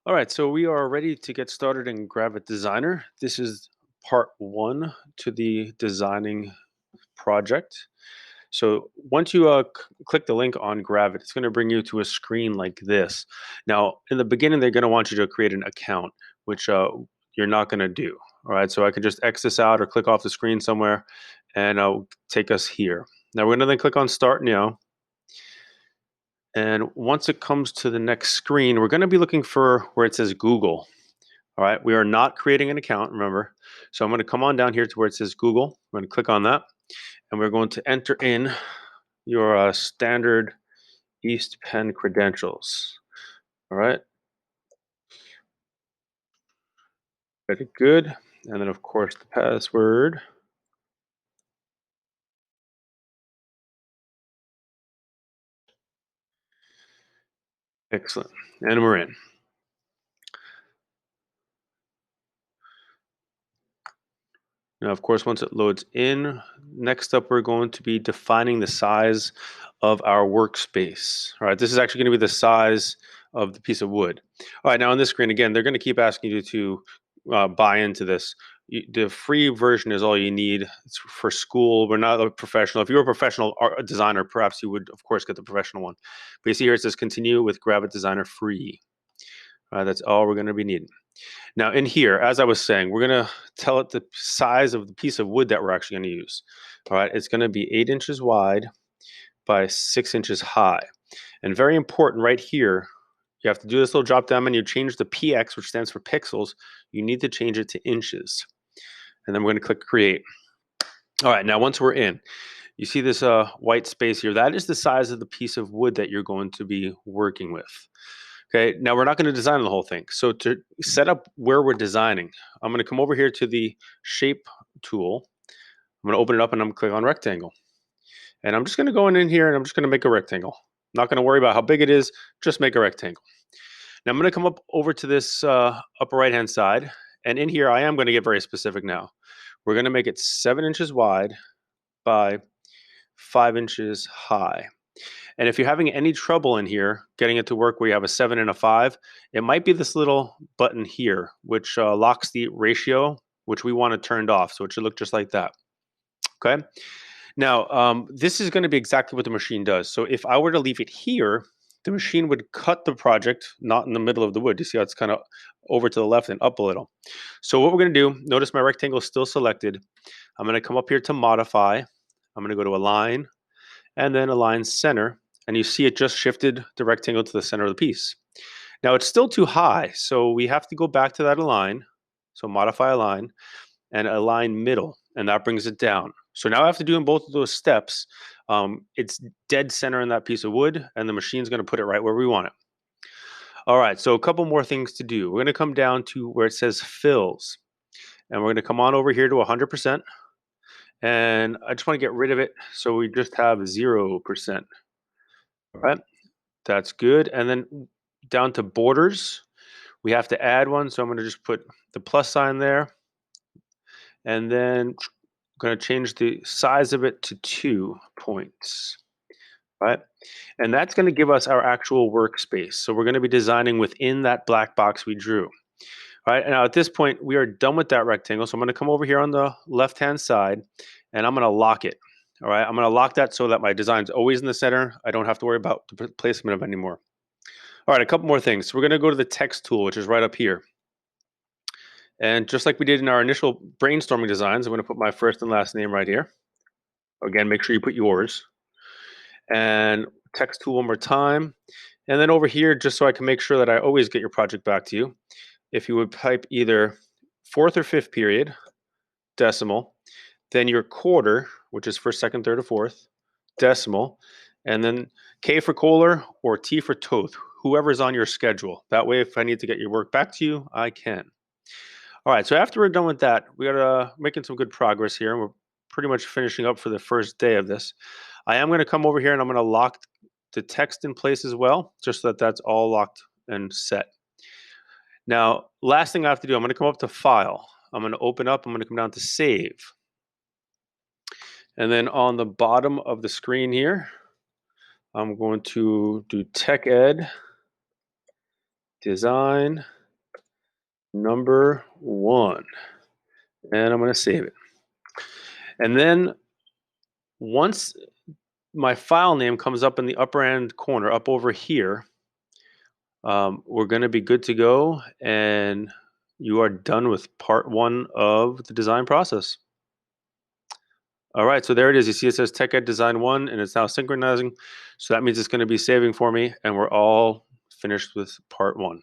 All right, so we are ready to get started in Gravit Designer. This is part one to the designing project. So once you click the link on Gravit, it's going to bring you to a screen like this. Now, in the beginning, they're going to want you to create an account, which you're not going to do. All right, so I can just X this out or click off the screen somewhere, and take us here. Now we're going to then click on Start Now. And once it comes to the next screen, we're going to be looking for where it says Google. All right, we are not creating an account, remember. So I'm going to come on down here to where it says Google. I'm going to click on that, and we're going to enter in your standard East Penn credentials. All right, very good. And then, of course, the password. Excellent. And we're in. Now, of course, once it loads in, next up, we're going to be defining the size of our workspace. All right, this is actually going to be the size of the piece of wood. All right, now on this screen, again, they're going to keep asking you to buy into this. The free version is all you need. It's for school. We're not a professional. If you're a professional art designer, perhaps you would, of course, get the professional one. But you see here it says continue with Gravit Designer free. That's all we're going to be needing. Now in here, as I was saying, we're going to tell it the size of the piece of wood that we're actually going to use. All right, it's going to be 8 inches wide by 6 inches high. And very important right here, you have to do this little drop down menu, change the PX, which stands for pixels. You need to change it to inches. And then we're going to click create. All right, now once we're in, you see this white space here. That is the size of the piece of wood that you're going to be working with. Okay, now we're not going to design the whole thing. So to set up where we're designing, I'm going to come over here to the shape tool. I'm going to open it up and I'm going to click on rectangle. And I'm just going to go in here and I'm just going to make a rectangle. I'm not going to worry about how big it is, just make a rectangle. Now I'm going to come up over to this upper right hand side. And in here, I am going to get very specific now. We're going to make it 7 inches wide by 5 inches high. And if you're having any trouble in here getting it to work where you have a 7 and a 5, it might be this little button here, which locks the ratio, which we want it turned off. So it should look just like that. Okay. Now, this is going to be exactly what the machine does. So if I were to leave it here, the machine would cut the project, not in the middle of the wood. You see how it's kind of over to the left and up a little. So what we're going to do, notice my rectangle is still selected. I'm going to come up here to modify. I'm going to go to align and then align center. And you see it just shifted the rectangle to the center of the piece. Now it's still too high, so we have to go back to that align. So modify align and align middle, and that brings it down. So now I have to do in both of those steps. It's dead center in that piece of wood, and the machine's going to put it right where we want it. All right, so a couple more things to do. We're going to come down to where it says fills, and we're going to come on over here to 100%. And I just want to get rid of it, so we just have 0%. All right, that's good. And then down to borders, we have to add one. So I'm going to just put the plus sign there. And then I'm going to change the size of it to 2 points. Right? And that's going to give us our actual workspace. So we're going to be designing within that black box we drew. All right, and now at this point, we are done with that rectangle. So I'm going to come over here on the left-hand side, and I'm going to lock it. All right, I'm going to lock that so that my design's always in the center. I don't have to worry about the placement of anymore. All right, a couple more things. So we're going to go to the text tool, which is right up here. And just like we did in our initial brainstorming designs, I'm going to put my first and last name right here. Again, make sure you put yours. And text tool one more time. And then over here, just so I can make sure that I always get your project back to you, if you would type either 4th or 5th period, decimal, then your quarter, which is first, second, third, or fourth, decimal, and then K for Kollar or T for Toth, whoever's on your schedule. That way, if I need to get your work back to you, I can. All right, so after we're done with that, we got making some good progress here. We're pretty much finishing up for the first day of this. I am going to come over here and I'm going to lock the text in place as well, just so that that's all locked and set. Now, last thing I have to do, I'm going to come up to File. I'm going to open up. I'm going to come down to Save. And then on the bottom of the screen here, I'm going to do Tech Ed, Design, number 1. And I'm going to save it. And then once my file name comes up in the upper hand corner, up over here, we're going to be good to go, and you are done with part 1 of the design process. All right, so there it is. You see it says TechEd Design 1, and it's now synchronizing. So that means it's going to be saving for me, and we're all finished with part 1.